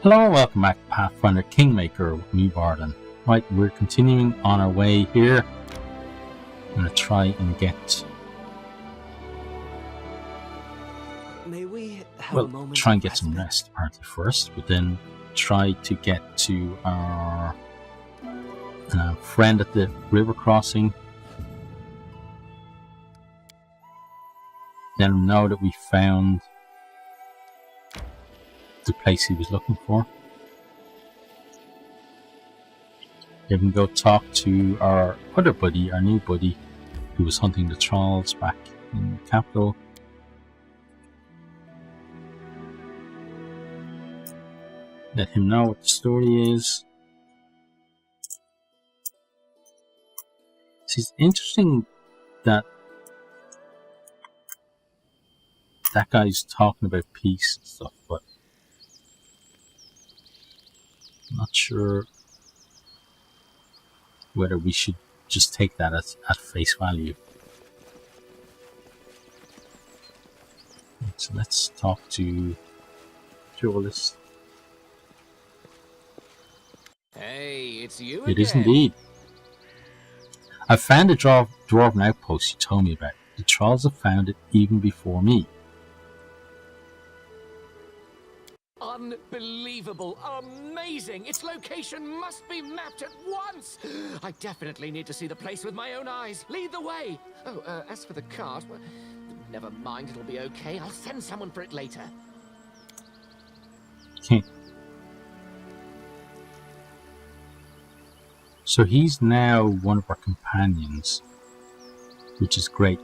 Hello and welcome back to Pathfinder Kingmaker with me, Barden. Right, we're continuing on our way here. I'm going to try and get... try and get some rest apparently first, but then try to get to our friend at the river crossing. Let him know that we found the place he was looking for. Then we can go talk to our other buddy, our new buddy, who was hunting the trolls back in the capital. Let him know what the story is. It's interesting that that guy's talking about peace and stuff, but I'm not sure whether we should just take that at face value. So let's talk to Jolis. Hey, it's you It again. is indeed. I found the dwarven outpost you told me about. The trolls have found it even before me. Unbelievable, amazing. Its location must be mapped at once. I definitely need to see the place with my own eyes. Lead the way. Oh, as for the cart, well, never mind, it'll be okay. I'll send someone for it later. Okay. So he's now one of our companions, which is great.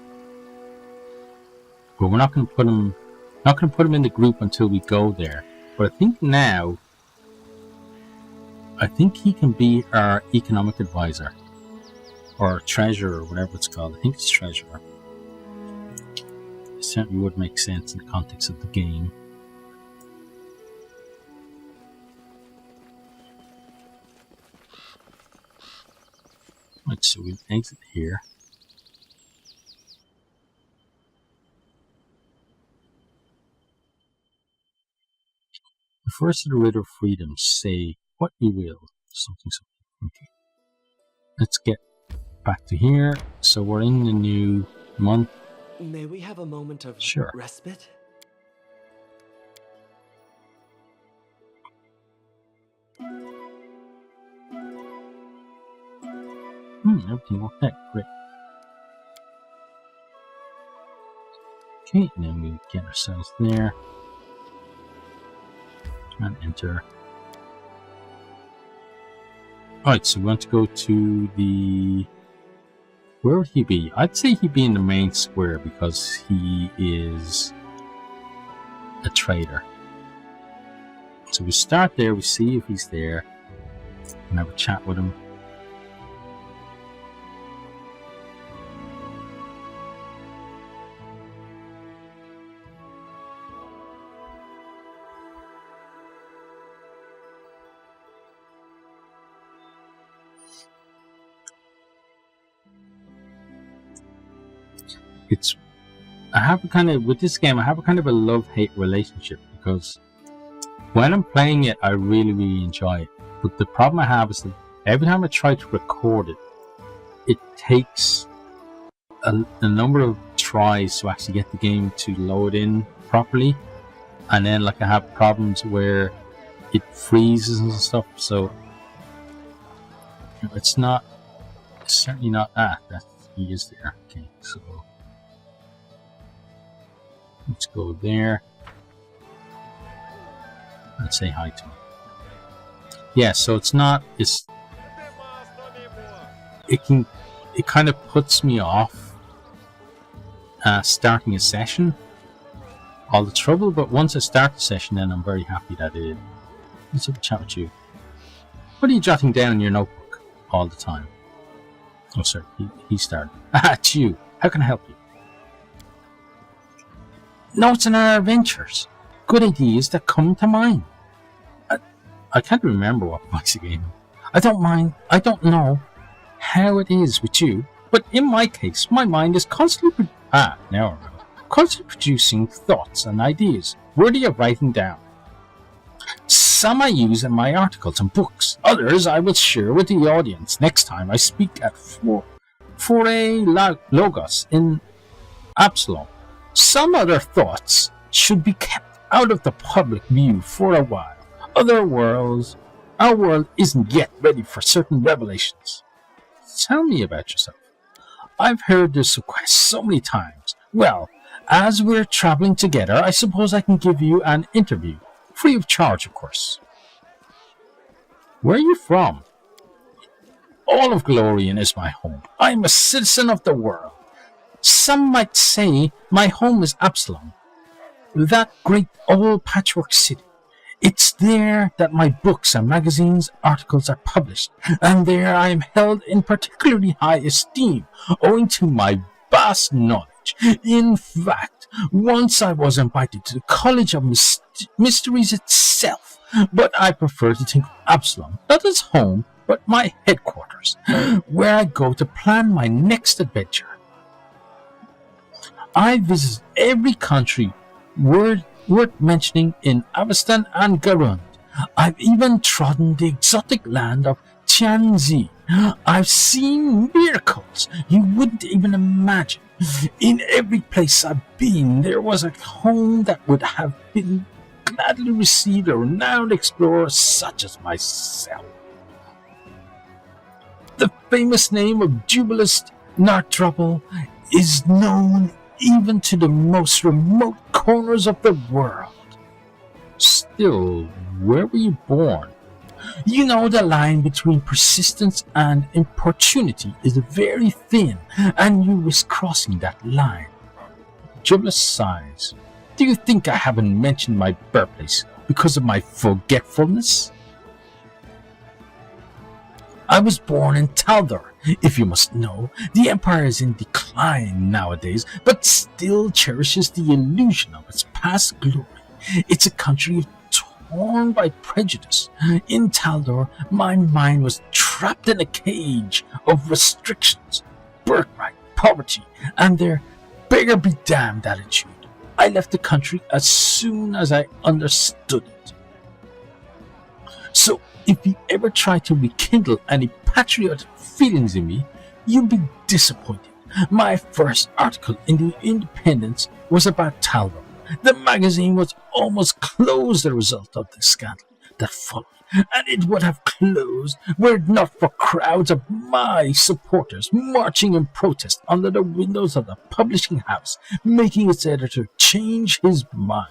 But we're not going to put him in the group until we go there. But I think now, he can be our economic advisor, or treasurer, or whatever it's called. I think it's treasurer. It certainly would make sense in the context of the game. Right, so we'll exit here. The first of the Riddle of Freedom, say what you will. Something. Okay. Let's get back to here. So we're in the new month. May we have a moment of respite? Everything worked out. Great. Okay, and then we get ourselves there. And enter. Alright, so we want to go to the... Where would he be? I'd say he'd be in the main square because he is a trader. So we start there, we see if he's there, and have a chat with him. With this game, I have a kind of a love-hate relationship because when I'm playing it, I really, really enjoy it. But the problem I have is that every time I try to record it, it takes a number of tries to actually get the game to load in properly. And then, I have problems where it freezes and stuff. So, it's certainly not that he is there. Okay, so... Let's go there and say hi to him. Yeah, so it kind of puts me off starting a session. All the trouble, but once I start the session, then I'm very happy that it. Let's have a chat with you. What are you jotting down in your notebook all the time? Oh, sorry, he started. It's you. How can I help you? Notes on our adventures. Good ideas that come to mind. I can't remember what voice again. I don't know how it is with you, but in my case, my mind is constantly producing thoughts and ideas worthy of writing down. Some I use in my articles and books. Others I will share with the audience next time I speak at Foray Logos in Absalom. Some other thoughts should be kept out of the public view for a while. Our world isn't yet ready for certain revelations. Tell me about yourself. I've heard this request so many times. Well, as we're traveling together, I suppose I can give you an interview. Free of charge, of course. Where are you from? All of Glorian is my home. I am a citizen of the world. Some might say my home is Absalom, that great old patchwork city. It's there that my books and magazines articles are published, and there I am held in particularly high esteem, owing to my vast knowledge. In fact, once I was invited to the College of Mysteries itself, but I prefer to think of Absalom not as home, but my headquarters, where I go to plan my next adventure. I visit every country worth mentioning in Avestan and Garund. I've even trodden the exotic land of Tianzi. I've seen miracles you wouldn't even imagine. In every place I've been, there was a home that would have been gladly received a renowned explorer such as myself. The famous name of Jubilist Nartrouble is known even to the most remote corners of the world. Still, where were you born? You know, the line between persistence and importunity is very thin, and you risk crossing that line. Jubilus sighs. Do you think I haven't mentioned my birthplace because of my forgetfulness? I was born in Baldur, if you must know. The empire is in decline nowadays, but still cherishes the illusion of its past glory. It's a country torn by prejudice. In Baldur, my mind was trapped in a cage of restrictions, birthright, poverty, and their beggar be damned attitude. I left the country as soon as I understood it. So, if you ever try to rekindle any patriotic feelings in me, you'll be disappointed. My first article in the Independence was about Baldur. The magazine was almost closed as a result of the scandal that followed, and it would have closed were it not for crowds of my supporters marching in protest under the windows of the publishing house, making its editor change his mind.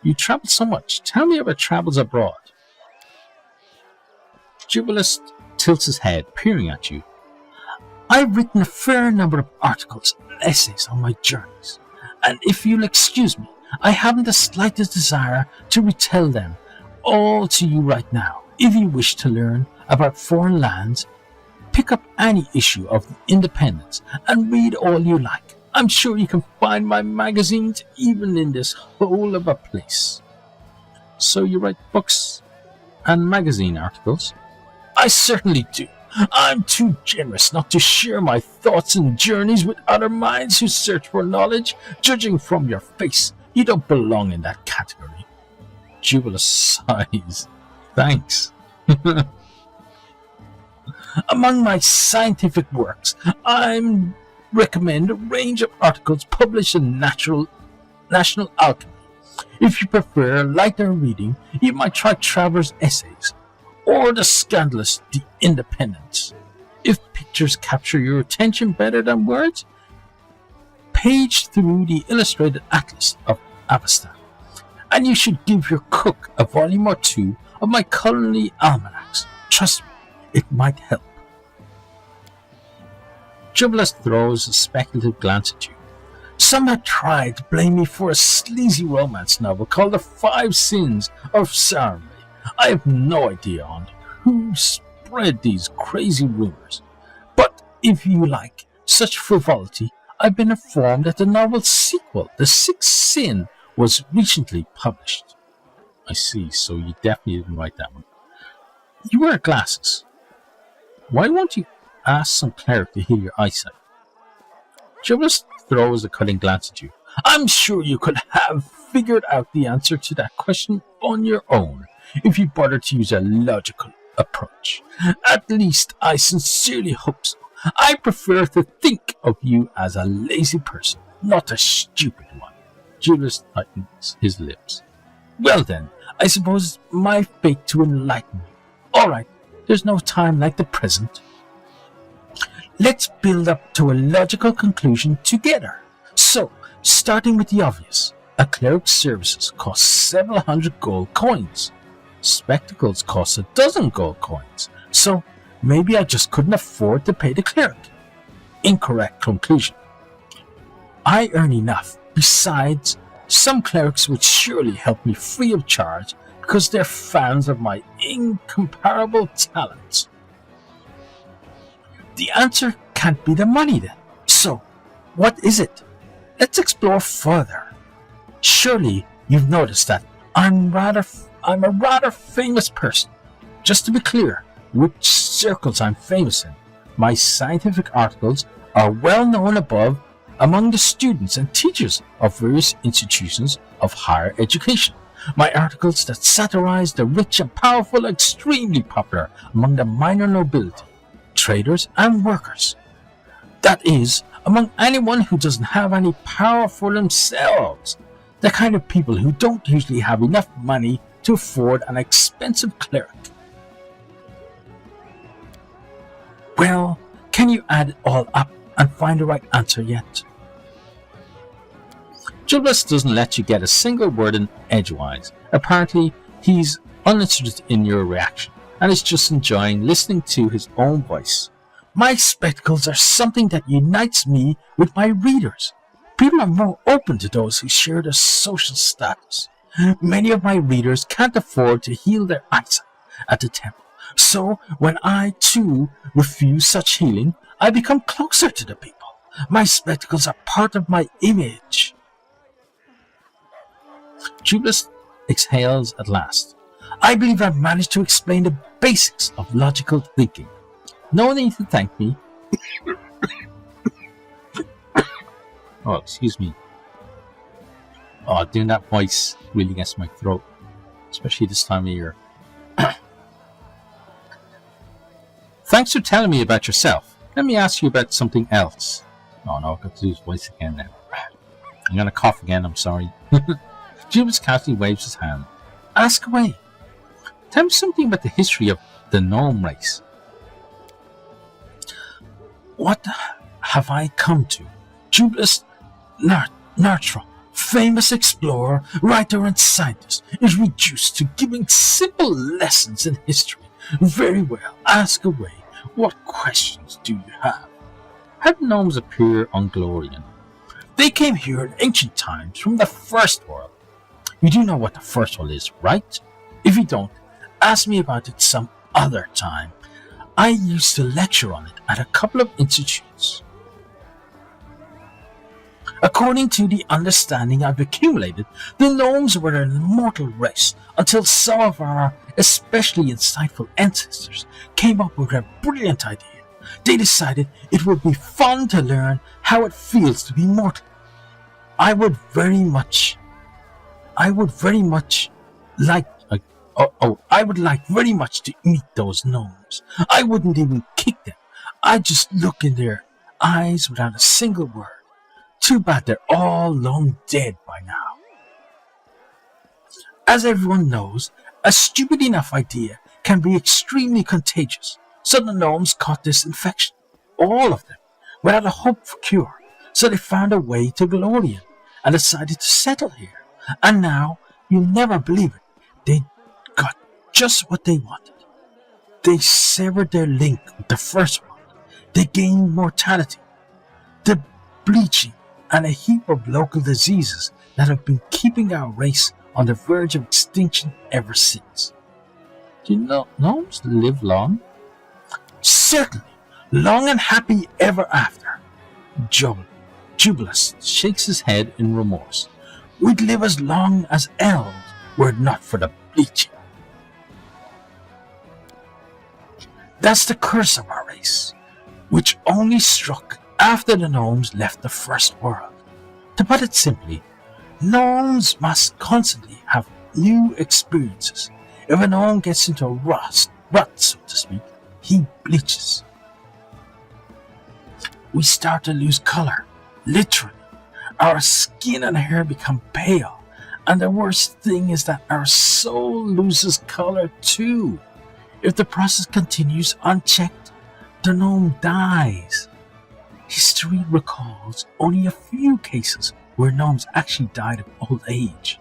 You travel so much. Tell me about travels abroad. Jubilus tilts his head, peering at you. I've written a fair number of articles and essays on my journeys, and if you'll excuse me, I haven't the slightest desire to retell them all to you right now. If you wish to learn about foreign lands, pick up any issue of Independence and read all you like. I'm sure you can find my magazines even in this hole of a place. So you write books and magazine articles? I certainly do. I'm too generous not to share my thoughts and journeys with other minds who search for knowledge. Judging from your face, you don't belong in that category. Jubilus sighs. Thanks. Among my scientific works, I recommend a range of articles published in National Alchemy. If you prefer lighter reading, you might try Traveler's Essays, or the scandalous The Independence. If pictures capture your attention better than words, page through the Illustrated Atlas of Avestan, and you should give your cook a volume or two of my culinary almanacs. Trust me, it might help. Jubilus throws a speculative glance at you. Some have tried to blame me for a sleazy romance novel called The 5 Sins of Sarme. I have no idea on who spread these crazy rumors. But if you like such frivolity, I've been informed that the novel's sequel, The 6th Sin, was recently published. I see, so you definitely didn't write that one. You wear glasses. Why won't you ask some cleric to heal your eyesight? Jubilus throws a cutting glance at you. I'm sure you could have figured out the answer to that question on your own if you bothered to use a logical approach. At least I sincerely hope so. I prefer to think of you as a lazy person, not a stupid one. Julius tightens his lips. Well then, I suppose it's my fate to enlighten you. Alright, there's no time like the present. Let's build up to a logical conclusion together. So, starting with the obvious, a cleric's services cost several hundred gold coins. Spectacles cost 12 gold coins. So, maybe I just couldn't afford to pay the cleric. Incorrect conclusion. I earn enough. Besides, some clerics would surely help me free of charge because they're fans of my incomparable talents. The answer can't be the money then. So, what is it? Let's explore further. Surely you've noticed that I'm a rather famous person. Just to be clear, which circles I'm famous in. My scientific articles are well known among the students and teachers of various institutions of higher education. My articles that satirize the rich and powerful are extremely popular among the minor nobility, traders and workers. That is, among anyone who doesn't have any power for themselves. The kind of people who don't usually have enough money to afford an expensive cleric. Well, can you add it all up and find the right answer yet? Julius doesn't let you get a single word in edgewise. Apparently, he's uninterested in your reaction and is just enjoying listening to his own voice. My spectacles are something that unites me with my readers. People are more open to those who share their social status. Many of my readers can't afford to heal their eyesight at the temple. So, when I, too, refuse such healing, I become closer to the people. My spectacles are part of my image. Julius exhales at last. I believe I've managed to explain the basics of logical thinking. No need to thank me. Oh, excuse me. Oh, doing that voice really gets my throat, especially this time of year. Thanks for telling me about yourself. Let me ask you about something else. Oh no, I've got to do his voice again now. I'm going to cough again, I'm sorry. Julius casually waves his hand. Ask away. Tell me something about the history of the gnome race. What have I come to? Julius Nartron, famous explorer, writer and scientist, is reduced to giving simple lessons in history. Very well, ask away. What questions do you have? How did gnomes appear on Glorian? They came here in ancient times from the First World. You do know what the First World is, right? If you don't, ask me about it some other time. I used to lecture on it at a couple of institutes. According to the understanding I've accumulated, the gnomes were an immortal race until some of our especially insightful ancestors came up with a brilliant idea. They decided it would be fun to learn how it feels to be mortal. I would very much like to meet those gnomes. I wouldn't even kick them. I'd just look in their eyes without a single word. Too bad they're all long dead by now. As everyone knows, a stupid enough idea can be extremely contagious. So the gnomes caught this infection, all of them, without a hope for cure. So they found a way to Glorian and decided to settle here. And now, you'll never believe it, they got just what they wanted. They severed their link with the First World. They gained mortality, the bleaching, and a heap of local diseases that have been keeping our race on the verge of extinction ever since. Do you know gnomes live long? Certainly, long and happy ever after. Julius shakes his head in remorse. We'd live as long as elves were it not for the bleaching. That's the curse of our race, which only struck after the gnomes left the First World. To put it simply, gnomes must constantly have new experiences. If a gnome gets into a rut, so to speak, he bleaches. We start to lose colour, literally. Our skin and hair become pale, and the worst thing is that our soul loses colour too. If the process continues unchecked, the gnome dies. History recalls only a few cases where gnomes actually died of old age.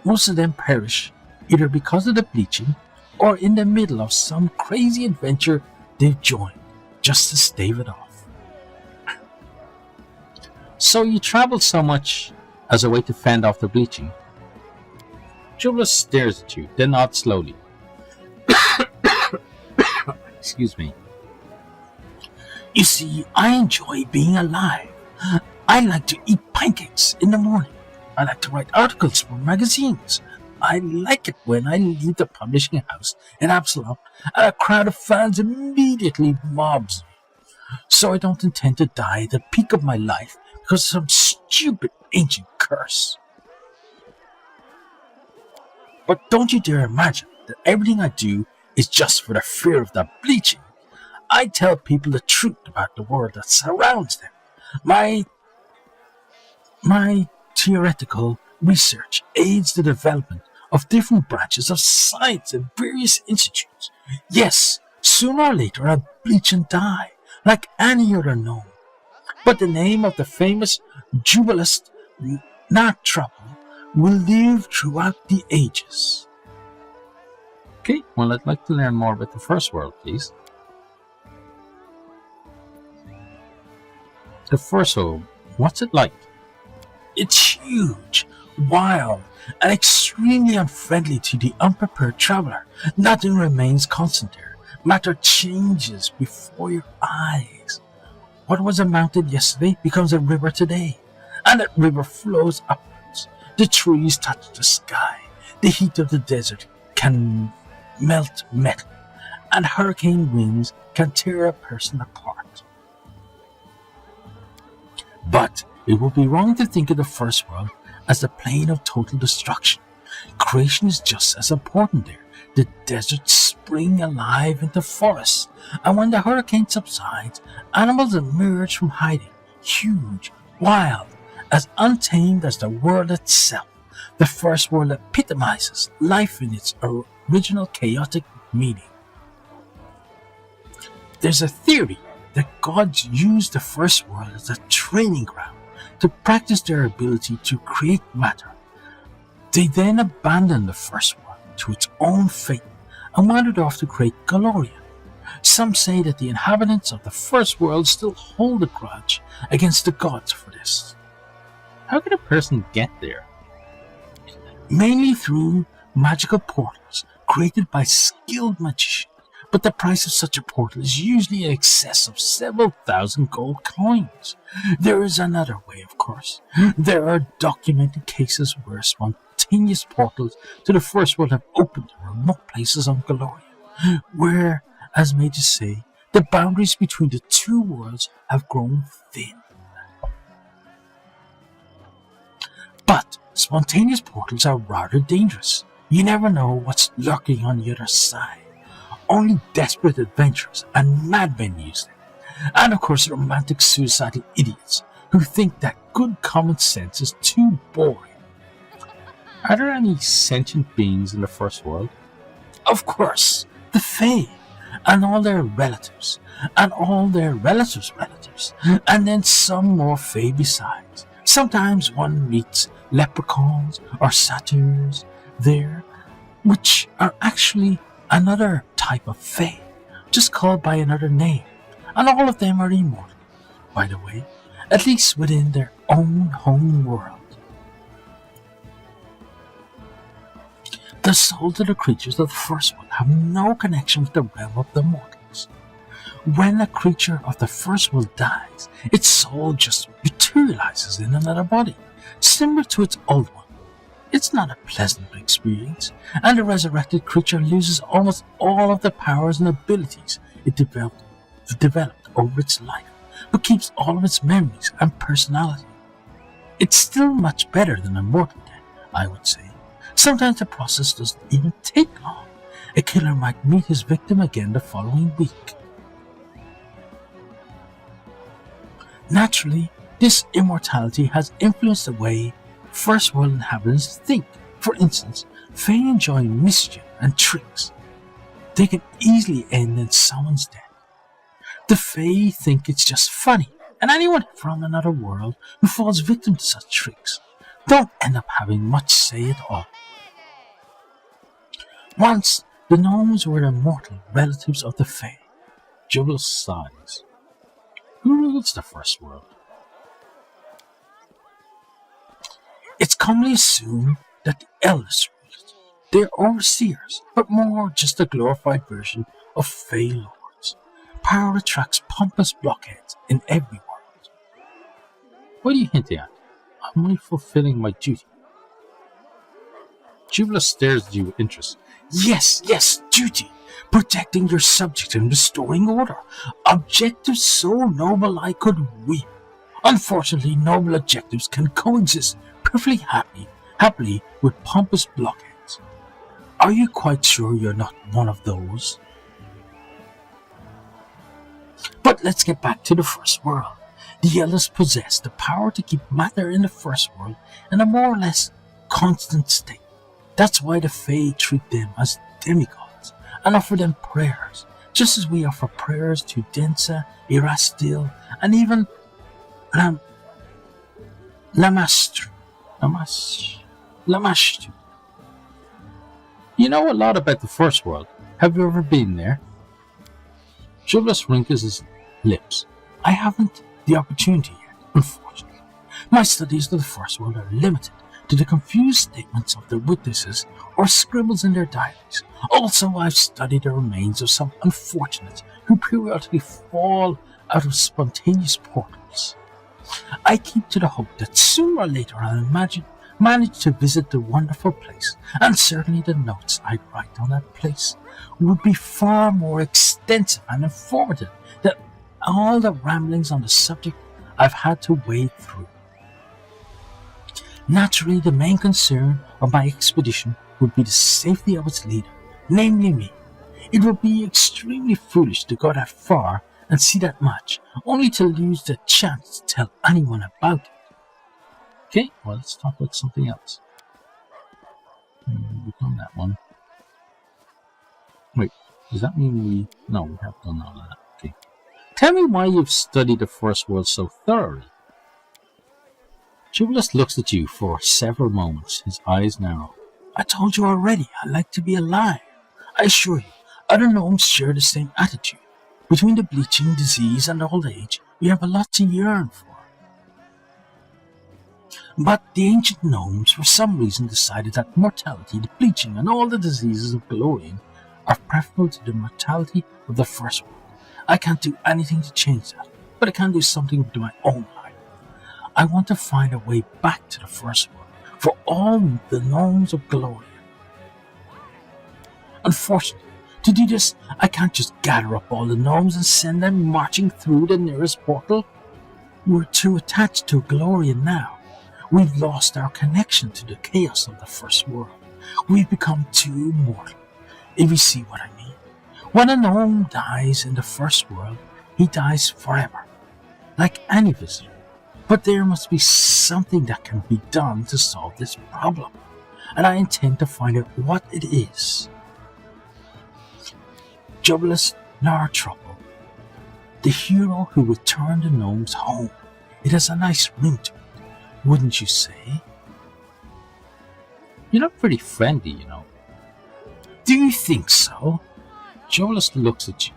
Most of them perish either because of the bleaching or in the middle of some crazy adventure they've joined just to stave it off. So you travel so much as a way to fend off the bleaching. Julius stares at you, then nods slowly. Excuse me. You see, I enjoy being alive. I like to eat pancakes in the morning. I like to write articles for magazines. I like it when I leave the publishing house in Absalom and a crowd of fans immediately mobs me. So I don't intend to die at the peak of my life because of some stupid ancient curse. But don't you dare imagine that everything I do is just for the fear of the bleaching. I tell people the truth about the world that surrounds them. My theoretical research aids the development of different branches of science in various institutes. Yes, sooner or later I'll bleach and die, like any other gnome. But the name of the famous jubilist Natrouble will live throughout the ages. Okay, well, I'd like to learn more about the first world, please. The first world, what's it like? It's huge, wild, and extremely unfriendly to the unprepared traveler. Nothing remains constant there. Matter changes before your eyes. What was a mountain yesterday becomes a river today, and that river flows upwards. The trees touch the sky. The heat of the desert can melt metal, and hurricane winds can tear a person apart. But it would be wrong to think of the first world as the plane of total destruction. Creation is just as important there. The deserts spring alive into forests, and when the hurricane subsides, animals emerge from hiding, huge, wild, as untamed as the world itself. The first world epitomizes life in its original chaotic meaning. There's a theory that gods used the first world as a training ground to practice their ability to create matter. They then abandoned the first world to its own fate and wandered off to create Galoria. Some say that the inhabitants of the first world still hold a grudge against the gods for this. How can a person get there? Mainly through magical portals created by skilled magicians, but the price of such a portal is usually in excess of several thousand gold coins. There is another way, of course. There are documented cases where spontaneous portals to the first world have opened in remote places on Galoria, where, as mages say, the boundaries between the two worlds have grown thin. But spontaneous portals are rather dangerous. You never know what's lurking on the other side. Only desperate adventurers and madmen use them. And of course romantic suicidal idiots who think that good common sense is too boring. Are there any sentient beings in the first world? Of course, the Fae, and all their relatives, and all their relatives' relatives, and then some more Fae besides. Sometimes one meets leprechauns or satyrs there, which are actually another type of Fae, just called by another name, and all of them are immortal, by the way, at least within their own home world. The souls of the creatures of the first world have no connection with the realm of the mortals. When a creature of the first world dies, its soul just materializes in another body, similar to its old one. It's not a pleasant experience, and the resurrected creature loses almost all of the powers and abilities it developed over its life, but keeps all of its memories and personality. It's still much better than a mortal death, I would say. Sometimes the process doesn't even take long. A killer might meet his victim again the following week. Naturally, this immortality has influenced the way First World inhabitants think. For instance, Fae enjoy mischief and tricks. They can easily end in someone's death. The Fae think it's just funny, and anyone from another world who falls victim to such tricks don't end up having much say at all. Once, the gnomes were immortal relatives of the Fae. Jubilee sighs. Who rules the First World? It's commonly assumed that the eldest rule it. They're overseers, but more just a glorified version of Fae lords. Power attracts pompous blockheads in every world. What are you hinting at? I'm only fulfilling my duty. Jubilee stares at you with interest. Yes, duty. Protecting your subject and restoring order. Objectives so noble I could weep. Unfortunately, noble objectives can coexist perfectly happily with pompous blockheads. Are you quite sure you're not one of those? But let's get back to the First World. The elders possess the power to keep matter in the First World in a more or less constant state. That's why the Fae treat them as demigods and offer them prayers, just as we offer prayers to Densa, Erastil, and even Lamashtu. You know a lot about the First World. Have you ever been there? Jubilee wrinkles his lips. I haven't the opportunity yet, unfortunately. My studies of the First World are limited to the confused statements of their witnesses or scribbles in their diaries. Also, I've studied the remains of some unfortunates who periodically fall out of spontaneous portals. I keep to the hope that sooner or later I'll manage to visit the wonderful place, and certainly the notes I'd write on that place would be far more extensive and informative than all the ramblings on the subject I've had to wade through. Naturally, the main concern of my expedition would be the safety of its leader, namely me. It would be extremely foolish to go that far and see that much, only to lose the chance to tell anyone about it. Okay, well, let's talk about something else. We've done that one. Wait, does that mean we... No, we have done all of that. Okay. Tell me why you've studied the First World so thoroughly. Jubilee looks at you for several moments, his eyes narrow. I told you already, I like to be alive. I assure you, other gnomes share the same attitude. Between the bleaching, disease, and old age, we have a lot to yearn for. But the ancient gnomes, for some reason, decided that mortality, the bleaching, and all the diseases of Galorian are preferable to the mortality of the First World. I can't do anything to change that, but I can do something to my own life. I want to find a way back to the First World for all the gnomes of Galorian. Unfortunately, to do this, I can't just gather up all the gnomes and send them marching through the nearest portal. We're too attached to Galorian now. We've lost our connection to the chaos of the First World. We've become too mortal, if you see what I mean. When a gnome dies in the First World, he dies forever, like any visitor. But there must be something that can be done to solve this problem, and I intend to find out what it is. Jubilee nor trouble. The hero who returned the gnomes home. It has a nice ring to it, wouldn't you say? You're not pretty friendly, you know. Do you think so? Jubilee looks at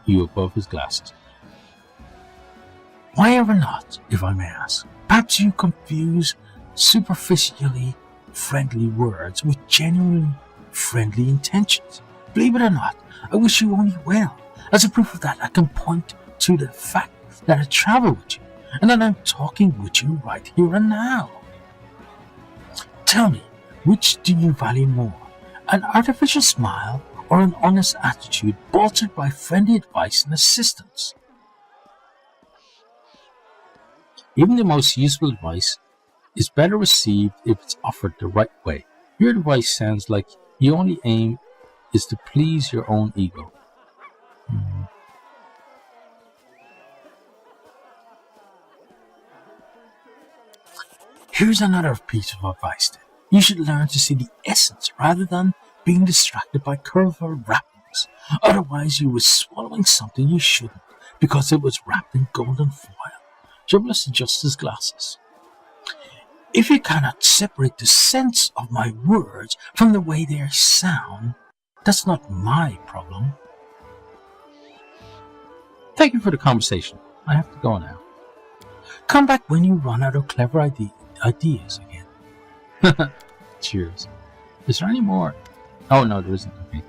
you above his glasses. Why ever not, if I may ask? Perhaps you confuse superficially friendly words with genuinely friendly intentions. Believe it or not, I wish you only well. As a proof of that, I can point to the fact that I travel with you, and that I'm talking with you right here and now. Tell me, which do you value more? An artificial smile or an honest attitude bolstered by friendly advice and assistance? Even the most useful advice is better received if it's offered the right way. Your advice sounds like your only aim is to please your own ego. Here's another piece of advice then. You should learn to see the essence rather than being distracted by colorful wrappings. Otherwise you were swallowing something you shouldn't because it was wrapped in golden foil. Jobless adjusts his glasses. If you cannot separate the sense of my words from the way they sound, that's not my problem. Thank you for the conversation. I have to go now. Come back when you run out of clever ideas again. Cheers. Is there any more? Oh no, there isn't. Okay.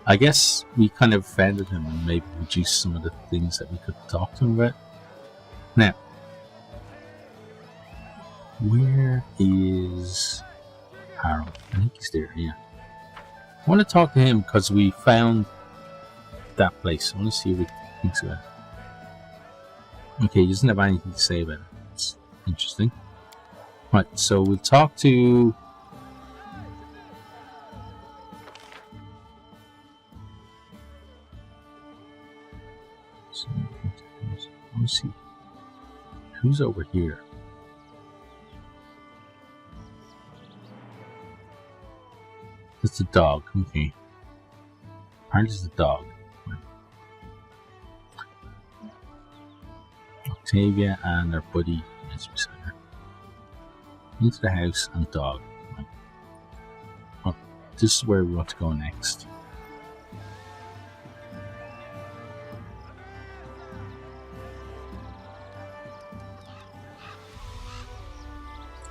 I guess we kind of offended him and maybe reduced some of the things that we could talk to him about. Now, where is Harold? I think he's there, yeah. I want to talk to him because we found that place. I want to see what he thinks about it. Okay, he doesn't have anything to say about it. It's interesting. Right, so we'll talk to... Let me see. Who's over here? It's the dog, okay. Apparently it's the dog. Octavia and her buddy is beside her. Into the house and dog. Oh, this is where we want to go next.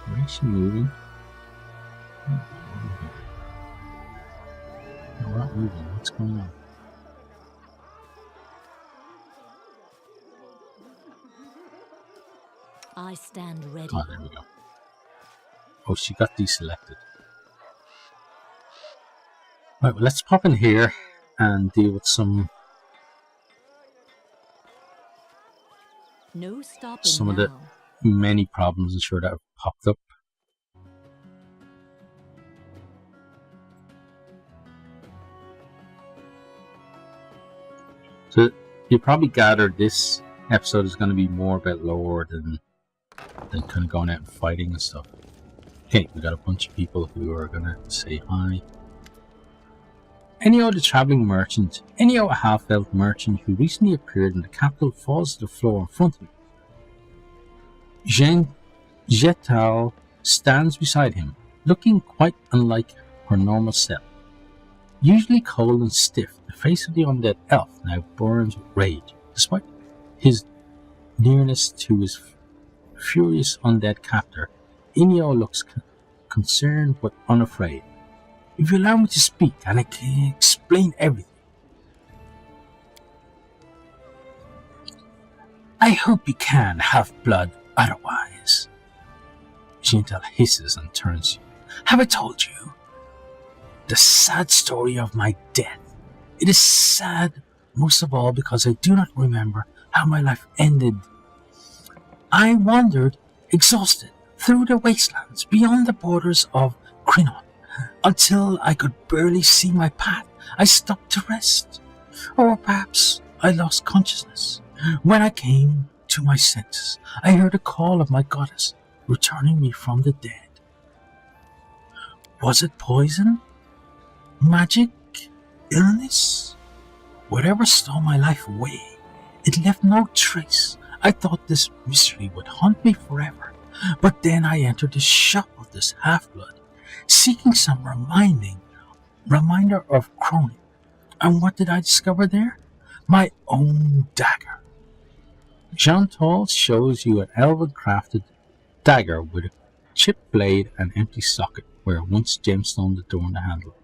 Where is she moving? We're not moving. What's going on? I stand ready. Oh, there we go. Oh, she got deselected. Right, well, let's pop in here and deal with some of the many problems I'm sure that have popped up. So you probably gathered this episode is going to be more about lore than kind of going out and fighting and stuff. Okay, we got a bunch of people who are going to say hi. Any other travelling merchant, any other half-elf merchant who recently appeared in the capital falls to the floor in front of me. Jean Jetal stands beside him, looking quite unlike her normal self. Usually cold and stiff, the face of the undead elf now burns with rage. Despite his nearness to his furious undead captor, Inyo looks concerned but unafraid. If you allow me to speak, and I can explain everything. I hope you can, half-blood, otherwise. Gentle hisses and turns to you. Have I told you the sad story of my death? It is sad, most of all, because I do not remember how my life ended. I wandered, exhausted, through the wastelands beyond the borders of Crinon, until I could barely see my path. I stopped to rest, or perhaps I lost consciousness. When I came to my senses, I heard a call of my goddess, returning me from the dead. Was it poison? Magic? Illness? Whatever stole my life away, it left no trace. I thought this mystery would haunt me forever, but then I entered the shop of this half-blood, seeking some reminder of Cronin. And what did I discover there? My own dagger. Jean-Tal shows you an elven-crafted dagger with a chipped blade and empty socket where once gemstone adorned the handle.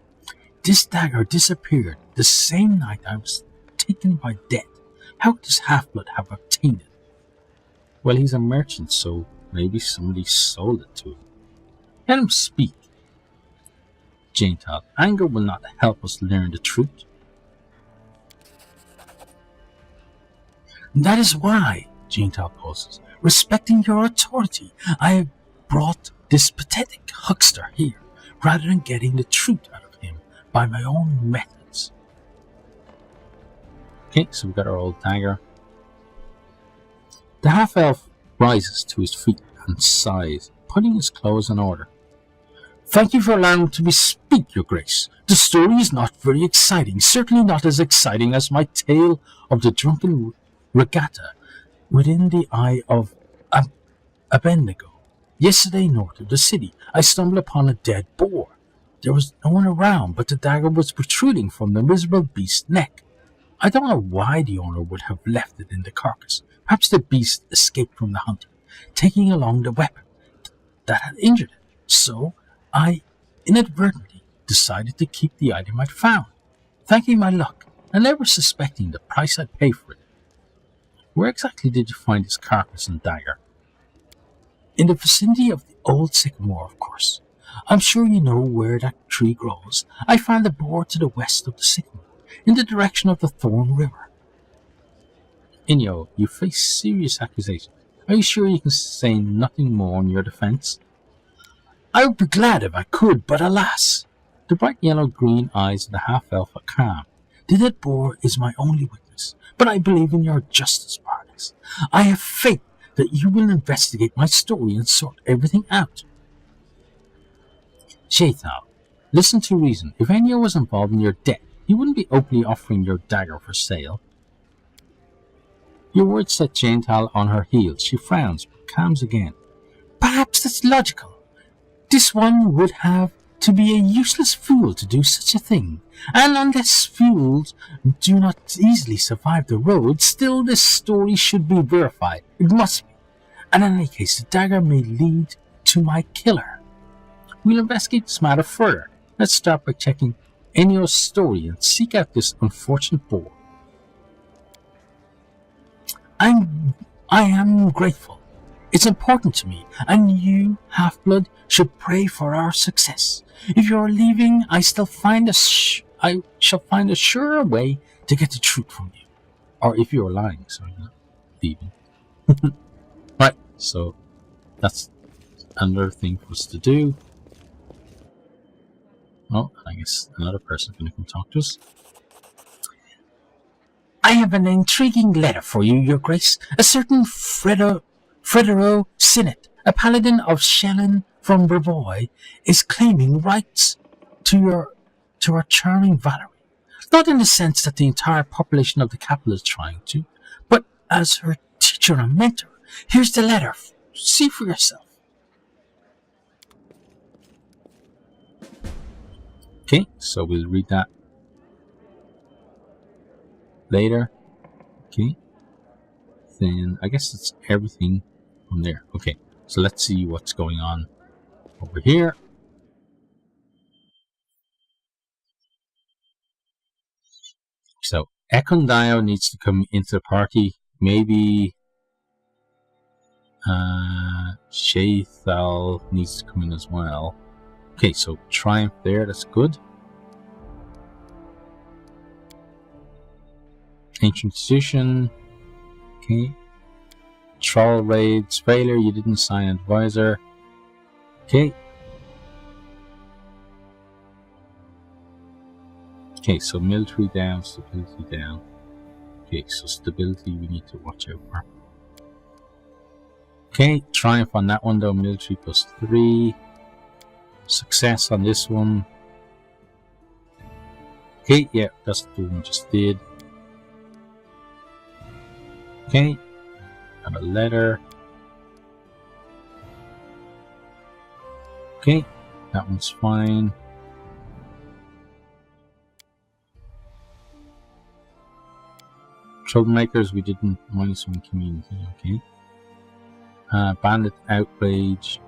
This dagger disappeared the same night I was taken by death. How could this half-blood have obtained it? Well, he's a merchant, so maybe somebody sold it to him. Let him speak. Jean-Tal, anger will not help us learn the truth. That is why, Jean-Tal pauses. respecting your authority, I have brought this pathetic huckster here, rather than getting the truth out of him by my own methods. Okay, so we got our old dagger. The half-elf rises to his feet and sighs, putting his clothes in order. Thank you for allowing me to speak, Your Grace. The story is not very exciting, certainly not as exciting as my tale of the drunken regatta within the eye of Abednego. Yesterday, north of the city, I stumbled upon a dead boar. There was no one around, but the dagger was protruding from the miserable beast's neck. I don't know why the owner would have left it in the carcass. Perhaps the beast escaped from the hunter, taking along the weapon that had injured it. So I inadvertently decided to keep the item I'd found, thanking my luck and never suspecting the price I'd pay for it. Where exactly did you find this carcass and dagger? In the vicinity of the old sycamore, of course. I'm sure you know where that tree grows. I found the boar to the west of the sycamore, in the direction of the Thorn River. Inyo, you face serious accusations. Are you sure you can say nothing more in your defense? I would be glad if I could, but alas! The bright yellow-green eyes of the half-elf are calm. The dead boar is my only witness, but I believe in your justice, Partis. I have faith that you will investigate my story and sort everything out. Shathal, listen to reason. If Enyo was involved in your death, he wouldn't be openly offering your dagger for sale. Your words set Shathal on her heels. She frowns, but calms again. Perhaps that's logical. This one would have to be a useless fool to do such a thing, and unless fools do not easily survive the road, still this story should be verified. It must be. And in any case, the dagger may lead to my killer. We'll investigate this matter further. Let's start by checking Enyo's story and seek out this unfortunate boar. I am grateful. It's important to me, and you, Half-Blood, should pray for our success. If you are leaving, I shall find a surer way to get the truth from you. Or if you are lying, sorry, not leaving. Right, so that's another thing for us to do. Oh, I guess another person's going to come talk to us. I have an intriguing letter for you, Your Grace. A certain Fredero Sinnet, a paladin of Shellen from Brevoy, is claiming rights to our charming Valerie. Not in the sense that the entire population of the capital is trying to, but as her teacher and mentor. Here's the letter. See for yourself. Okay, so we'll read that later. Okay, then I guess that's everything from there. Okay, so let's see what's going on over here. So Ekondio needs to come into the party. Maybe Shathal needs to come in as well. Okay, so Triumph there, that's good. Ancient Tradition. Okay. Troll Raids, failure, you didn't sign advisor. Okay. Okay, so military down, stability down. Okay, so stability we need to watch out for. Okay, Triumph on that one though, military +3. Success on this one. Okay, yeah, that's the one we just did. Okay, got a letter. Okay, that one's fine. Troublemakers, we didn't -1 community, okay. Bandit outrage.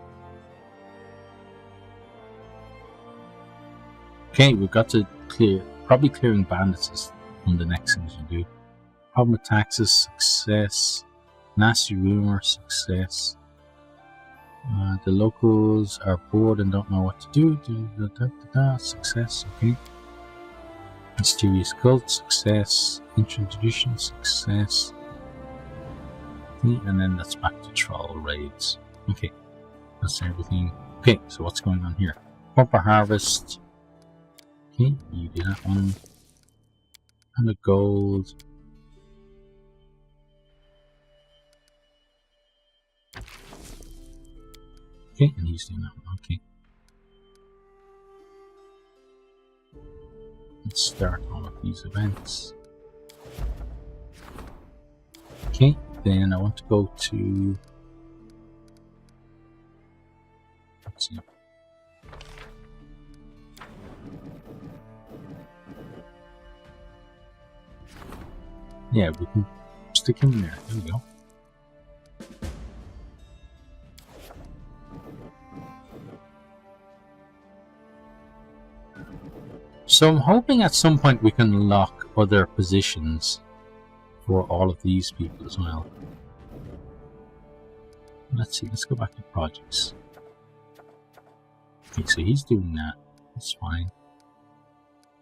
Okay, we've got to clear, probably clearing bandits is one of the next things we do. Problem with taxes, success. Nasty rumor, success. The locals are bored and don't know what to do. Success, okay. Mysterious cult, success. Ancient tradition, success. Okay, and then that's back to troll raids. Okay, that's everything. Okay, so what's going on here? Bumper harvest. Okay, you do that one. And the gold. Okay, and he's doing that one. Okay. Let's start all of these events. Okay, then I want to go to... Let's see. Yeah, we can stick him in there. There we go. So I'm hoping at some point we can unlock other positions for all of these people as well. Let's see, let's go back to projects. Okay, so he's doing that. That's fine.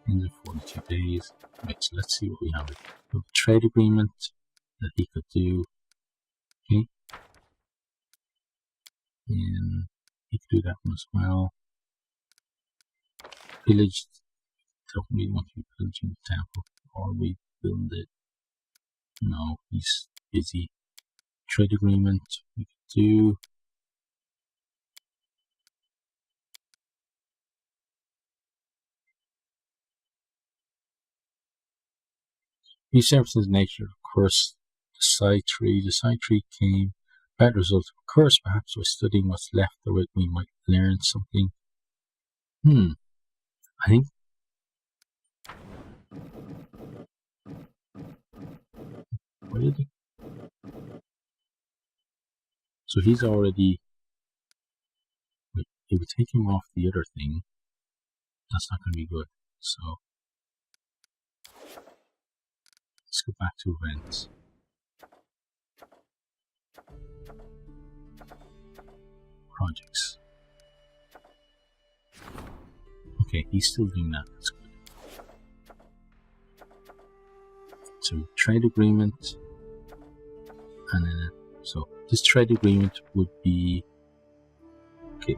In the 42 days. Right, so let's see what we have. We have a trade agreement that he could do. Okay. And he could do that one as well. Pillage. Don't really want to be pillaging the temple or rebuild it. No, he's busy. Trade agreement we could do. These services nature, of course, the side tree. The side tree came bad result. Of course, perhaps by studying what's left of it, we might learn something. I think. What did he? So he's already. Wait, if we take him off the other thing, that's not going to be good. So let's go back to events. Projects. Okay, he's still doing that. That's good. So trade agreement, and then so this trade agreement would be okay.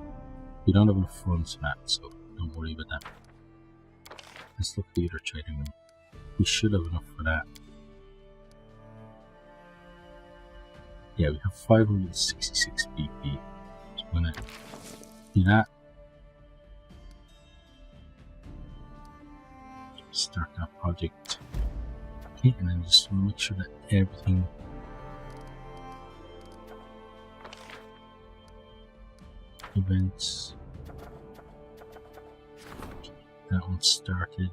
We don't have enough funds for that, so don't worry about that. Let's look at the other trade agreement. We should have enough for that. Yeah, we have 566 BP. So I'm gonna do that. Start that project. Okay, and then just make sure that everything events. Okay, that one started.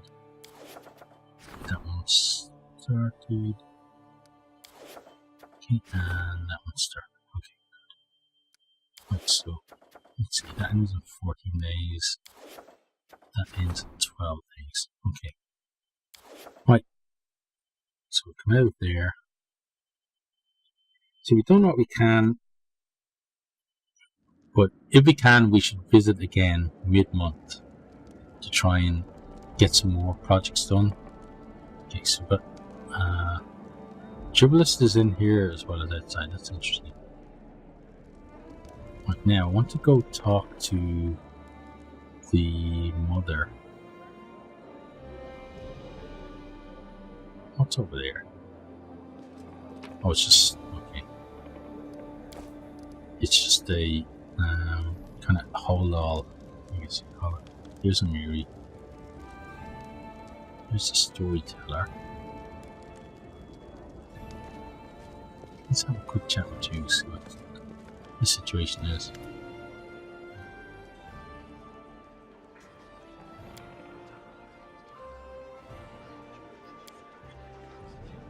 That one started. Okay, and that one started. Okay, good. Right, so let's see, that ends in 14 days. That ends in 12 days. Okay. Right. So we come out of there. So we don't know what we can, but if we can, we should visit again mid-month to try and get some more projects done. Okay, so but Jubilist is in here as well as outside. That's interesting. Right, now I want to go talk to the mother. What's over there? Oh, it's just okay. It's just a kind of hold-all, I guess you call it. Here's a Miri. Here's the storyteller. Let's have a quick chat with you, see what the situation is.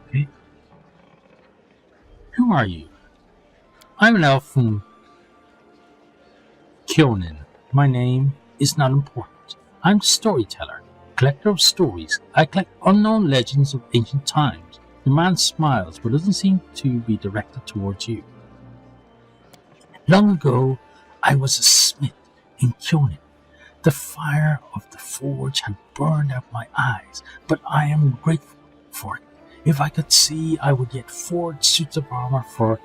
Okay. Who are you? I'm an elf from Kyonin. My name is not important. I'm a storyteller, collector of stories. I collect unknown legends of ancient times. The man smiles, but doesn't seem to be directed towards you. Long ago, I was a smith in Kyonin. The fire of the forge had burned out my eyes, but I am grateful for it. If I could see, I would yet forge suits of armor for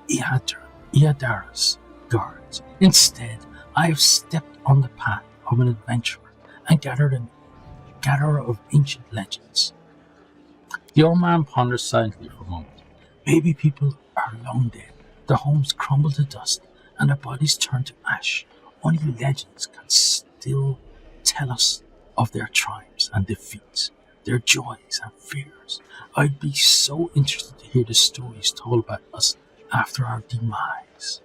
Iadara's guards. Instead, I have stepped on the path of an adventurer and gatherer of ancient legends. The old man ponders silently for a moment. Maybe people are long dead, their homes crumble to dust, and their bodies turn to ash. Only legends can still tell us of their triumphs and defeats, their joys and fears. I'd be so interested to hear the stories told about us after our demise.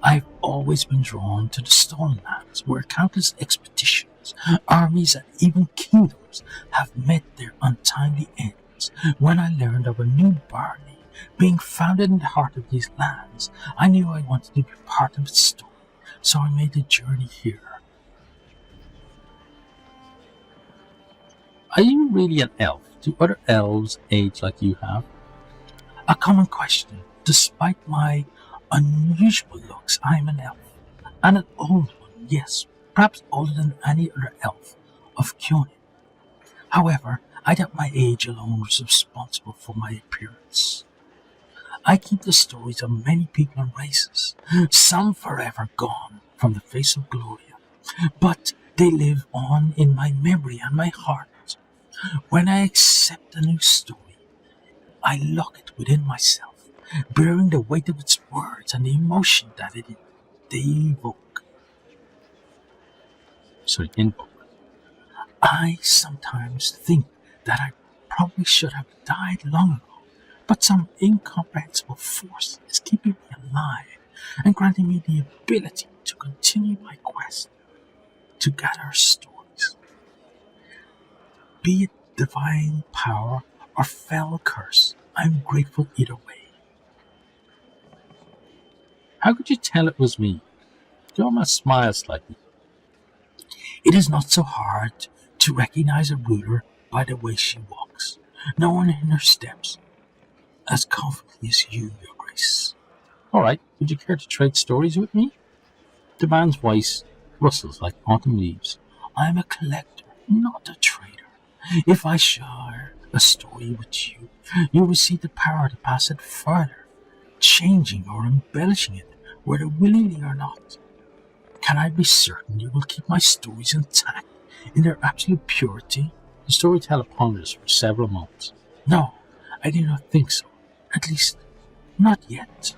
I've always been drawn to the Stolen Lands, where countless expeditions, armies, and even kingdoms have met their untimely ends. When I learned of a new barony being founded in the heart of these lands, I knew I wanted to be part of its story, so I made the journey here. Are you really an elf? Do other elves age like you have? A common question. Despite my unusual looks, I am an elf. And an old one, yes, perhaps older than any other elf of Kyonin. However, I doubt my age alone was responsible for my appearance. I keep the stories of many people and races, some forever gone from the face of Gloria, but they live on in my memory and my heart. When I accept a new story, I lock it within myself, bearing the weight of its words and the emotion that they invoke. I sometimes think that I probably should have died long ago, but some incomprehensible force is keeping me alive and granting me the ability to continue my quest to gather stories. Be it divine power or fell curse, I'm grateful either way. How could you tell it was me? Jorma smiles slightly. It is not so hard to recognize a ruler by the way she walks. No one in her steps as confidently as you, Your Grace. All right, would you care to trade stories with me? The man's voice rustles like autumn leaves. I am a collector, not a trader. If I share a story with you, you receive the power to pass it further, changing or embellishing it, whether willingly or not. Can I be certain you will keep my stories intact in their absolute purity? The storyteller ponders for several moments. No, I do not think so. At least, not yet.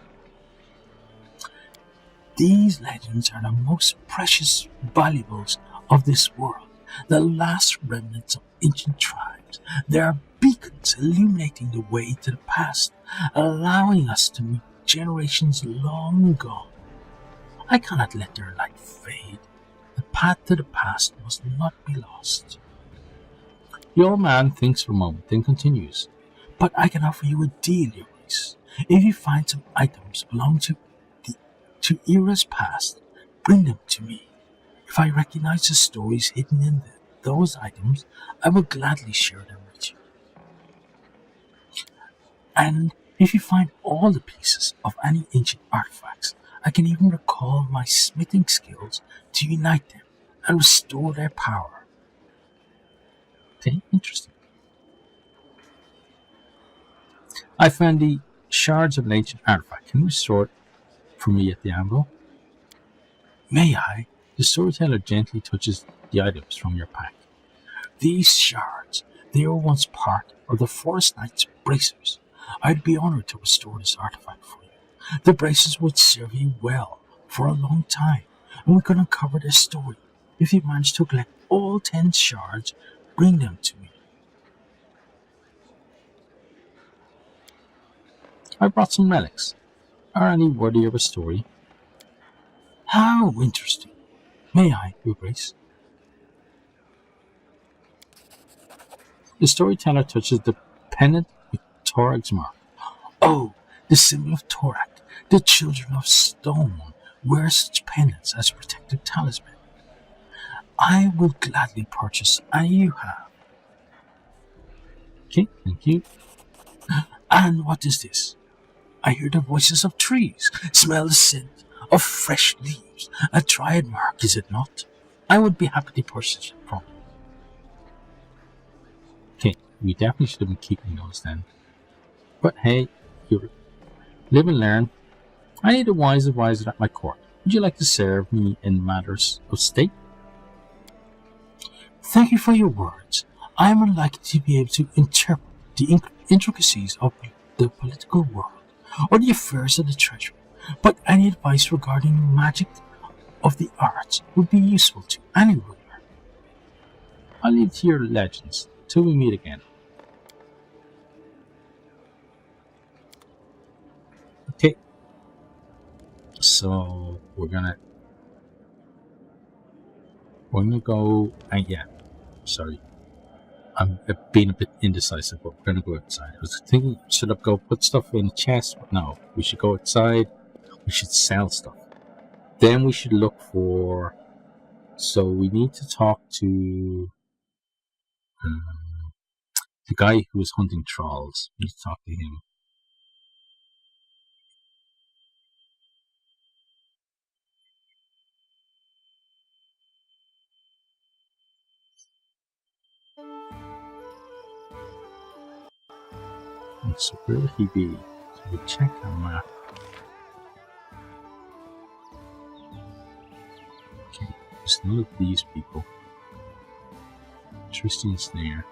These legends are the most precious valuables of this world, the last remnants of ancient tribes. They are beacons illuminating the way to the past, allowing us to meet generations long gone. I cannot let their light fade. The path to the past must not be lost. The old man thinks for a moment, then continues. But I can offer you a deal, Your Grace. If you find some items belonging to eras past, bring them to me. If I recognize the stories hidden in those items, I will gladly share them with you. And if you find all the pieces of any ancient artifacts, I can even recall my smithing skills to unite them and restore their power. Okay, interesting. I found the shards of an ancient artifact. Can you restore it for me at the anvil? May I? The storyteller gently touches the items from your pack. These shards, they were once part of the Forest Knight's bracers. I'd be honored to restore this artifact for you. The braces would serve you well for a long time, and we could uncover their story. If you manage to collect all 10 shards, bring them to me. I brought some relics. Are any worthy of a story? How interesting. May I, Your Grace? The storyteller touches the pennant with Torag's mark. Oh, the symbol of Torag. The children of stone wear such pendants as protective talisman. I will gladly purchase any you have. Okay, thank you. And what is this? I hear the voices of trees, smell the scent of fresh leaves. A dryad mark, is it not? I would be happy to purchase it from you. Okay, we definitely should have been keeping those then. But hey, Live and learn. I need a wise advisor at my court. Would you like to serve me in matters of state? Thank you for your words. I am unlikely to be able to interpret the intricacies of the political world or the affairs of the treasury, but any advice regarding magic of the arts would be useful to any ruler. I'll leave to your legends till we meet again. Okay, so we're gonna go, yeah, sorry, I'm being a bit indecisive, but we're gonna go outside. I was thinking, should I go put stuff in the chest? But no, we should go outside, we should sell stuff. Then we should look for, so we need to talk to the guy who was hunting trolls. We need to talk to him. And so where would he be? So we check our map. Okay, there's none of these people. Tristan's there.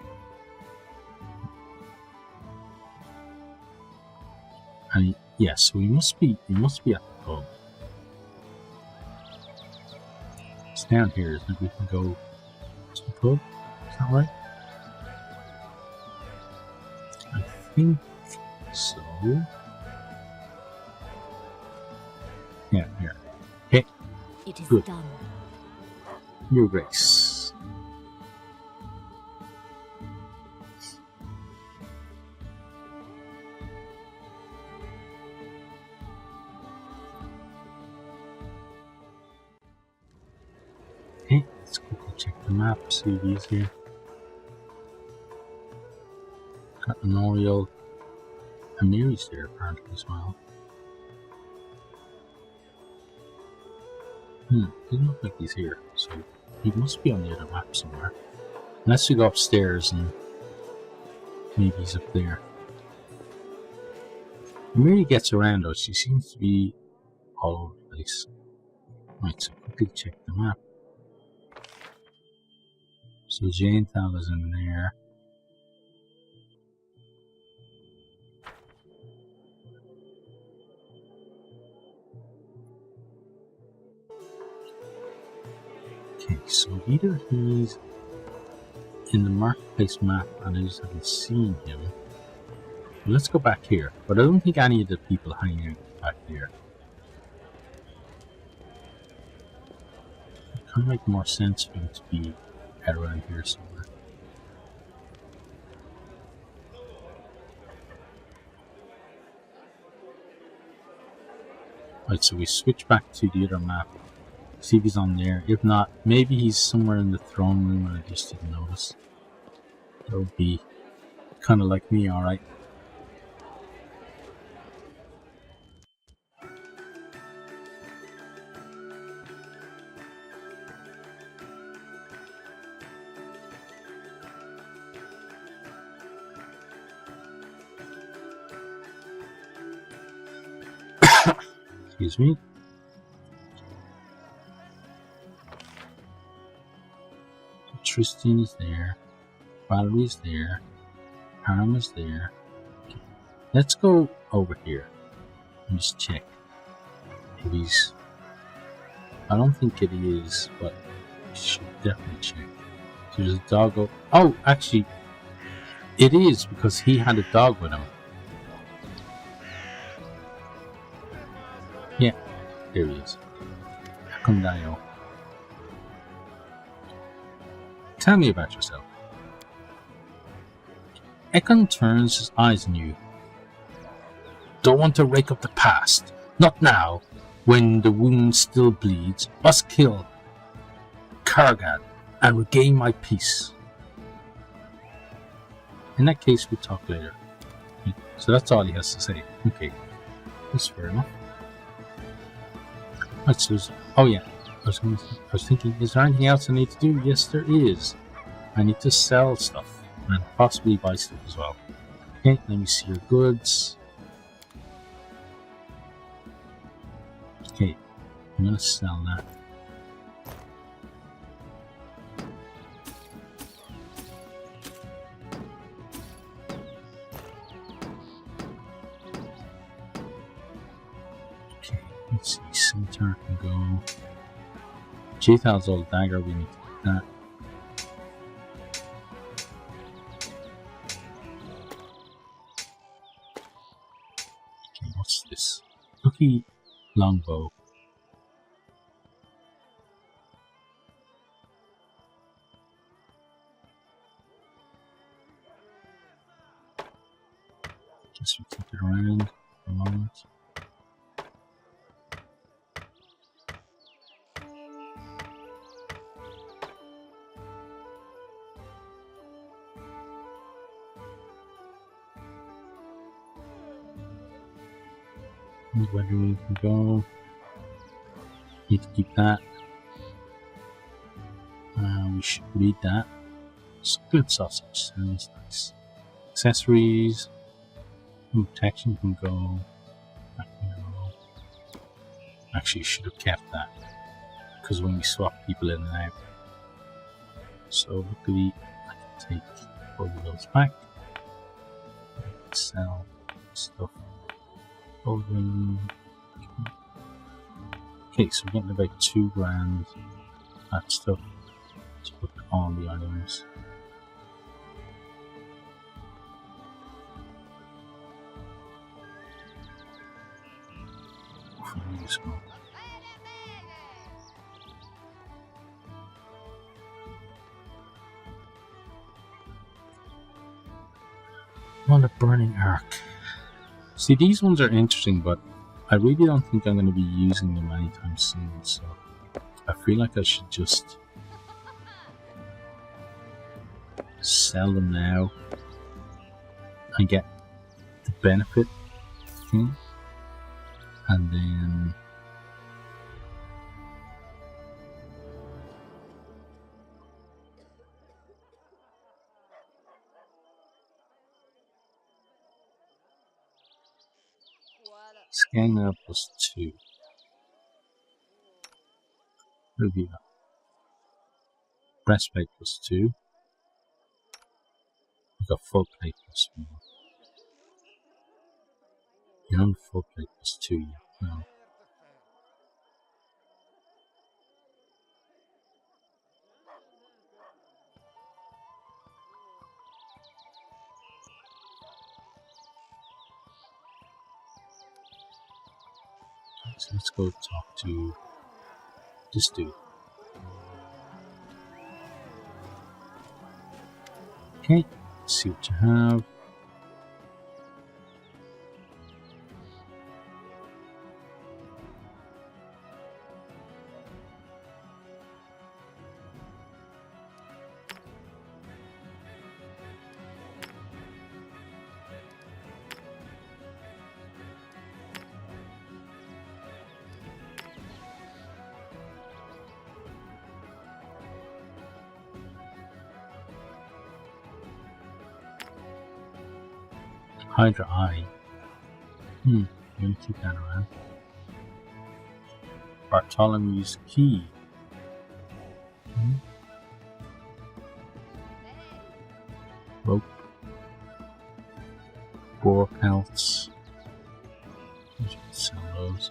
And yes, so we must be at the pub. It's down here, isn't it? We can go to the pub. Is that right? I think so. Yeah, here. Okay. It is Good. done. Your grace. Okay, let's quickly check the map, see if he's here. Got Memorial. And Mary's there apparently as well. Doesn't look like he's here, so he must be on the other map somewhere. Unless we go upstairs and maybe he's up there. When Mary gets around though, she seems to be all over the place. Right, so quickly check the map. So Janetal is in there. Okay, so either he's in the marketplace map and I just haven't seen him. Let's go back here, but I don't think any of the people hanging out back there. It kind of make more sense for him to be around here somewhere. Right, so we switch back to the other map. See if he's on there. If not, maybe he's somewhere in the throne room and I just didn't notice. That would be kind of like me, alright. Excuse me. Tristan is there. Valerie's there. Arcanum is there. Okay. Let's go over here and just check if he's. I don't think it is, but we should definitely check. There's a dog. Oh, actually, it is because he had a dog with him. Yeah, there he is. Come down. Tell me about yourself. Ekon turns his eyes on you. Don't want to rake up the past. Not now, when the wound still bleeds. Must kill Kargad and regain my peace. In that case, we'll talk later. So that's all he has to say. Okay, that's fair enough. Right, so oh yeah, I was thinking, is there anything else I need to do? Yes, there is. I need to sell stuff and possibly buy stuff as well. Okay, let me see your goods. I'm gonna sell that. Okay, let's see. Scimitar can go. Jathal's old dagger, we need to get that. Okay, what's this? Lucky longbow. Guess we keep it around for a moment. Where do we can go? Need to keep that. We should read that. It's good sausage. Sounds nice. Accessories. Protection can go. That can go. Actually, should have kept that because when we swap people in and out. So luckily, I can take both of those back. Sell stuff. Okay, so we're getting about $2 grand. That stuff to put on the items. Useful. On the burning arc. See, these ones are interesting, but I really don't think I'm going to be using them anytime soon, so I feel like I should just sell them now and get the benefit thing, and then scan now +2. Review. Breastplate +2. We've got full plate +1. You're on full plate +2 yet. No. So let's go talk to this dude. Okay, let's see what you have. Hydra Eye. I'm gonna keep that around. Bartholomew's Key. Rope. Boar pelts. You should sell those.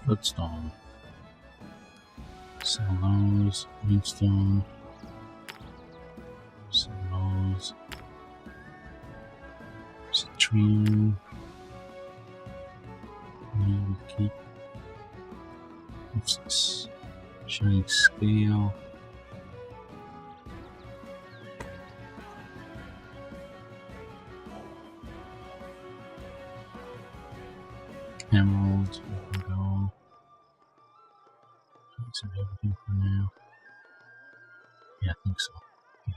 Bloodstone. Sell those. Greenstone. Sell those. Citrine. Keep. What's this? Shining Scale. Emerald. We can go. That's everything for now. Yeah, I think so. Yeah.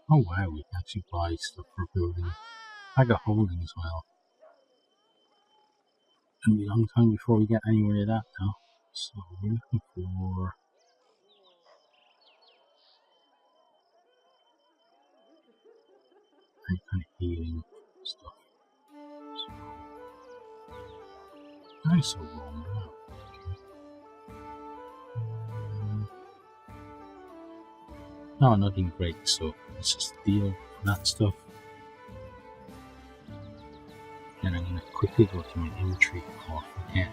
Oh wow, we can actually buy stuff for building. Bag of holding as well. It'll be a long time before we get anywhere with that now. So we're looking for any kind of healing stuff. So, nice so warm now. No, nothing great, so let's just deal with that stuff. Then I'm going to quickly go to my inventory off again.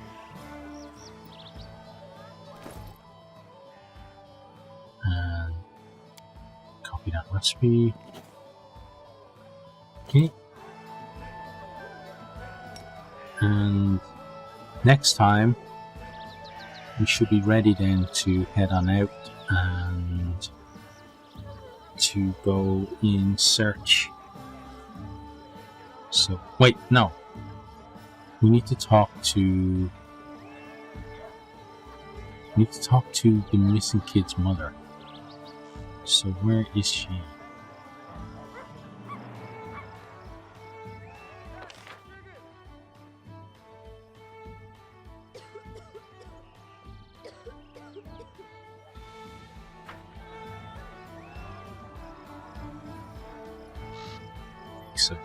And copy that recipe. Okay. And next time we should be ready then to head on out and to go in search. So wait, no. We need to talk to the missing kid's mother. So where is she? So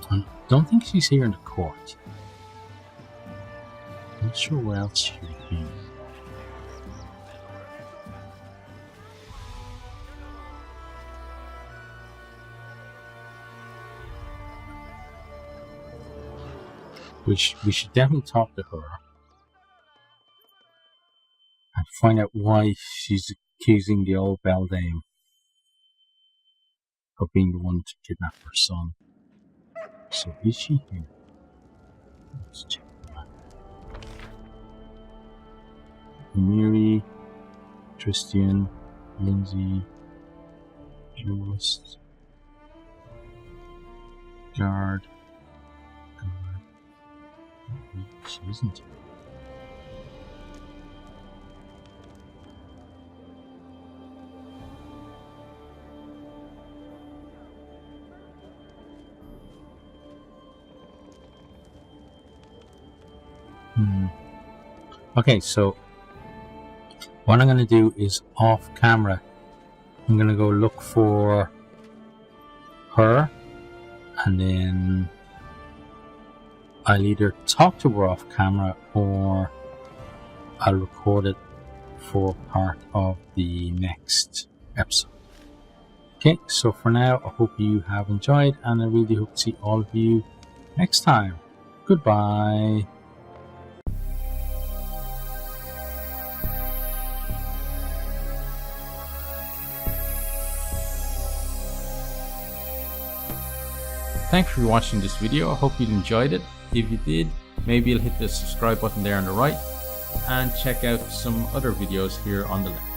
I don't think she's here in the court. I'm not sure where else she would be. We should definitely talk to her and find out why she's accusing the old beldame of being the one to kidnap her son. So is she here? Let's check the map. Miri, Tristan, Lindsay, Journalist, Guard. She isn't. Okay, so what I'm going to do is off camera, I'm going to go look for her, and then I'll either talk to her off camera or I'll record it for part of the next episode. Okay, so for now, I hope you have enjoyed, and I really hope to see all of you next time. Goodbye. Thanks for watching this video. I hope you enjoyed it. If you did, maybe you'll hit the subscribe button there on the right and check out some other videos here on the left.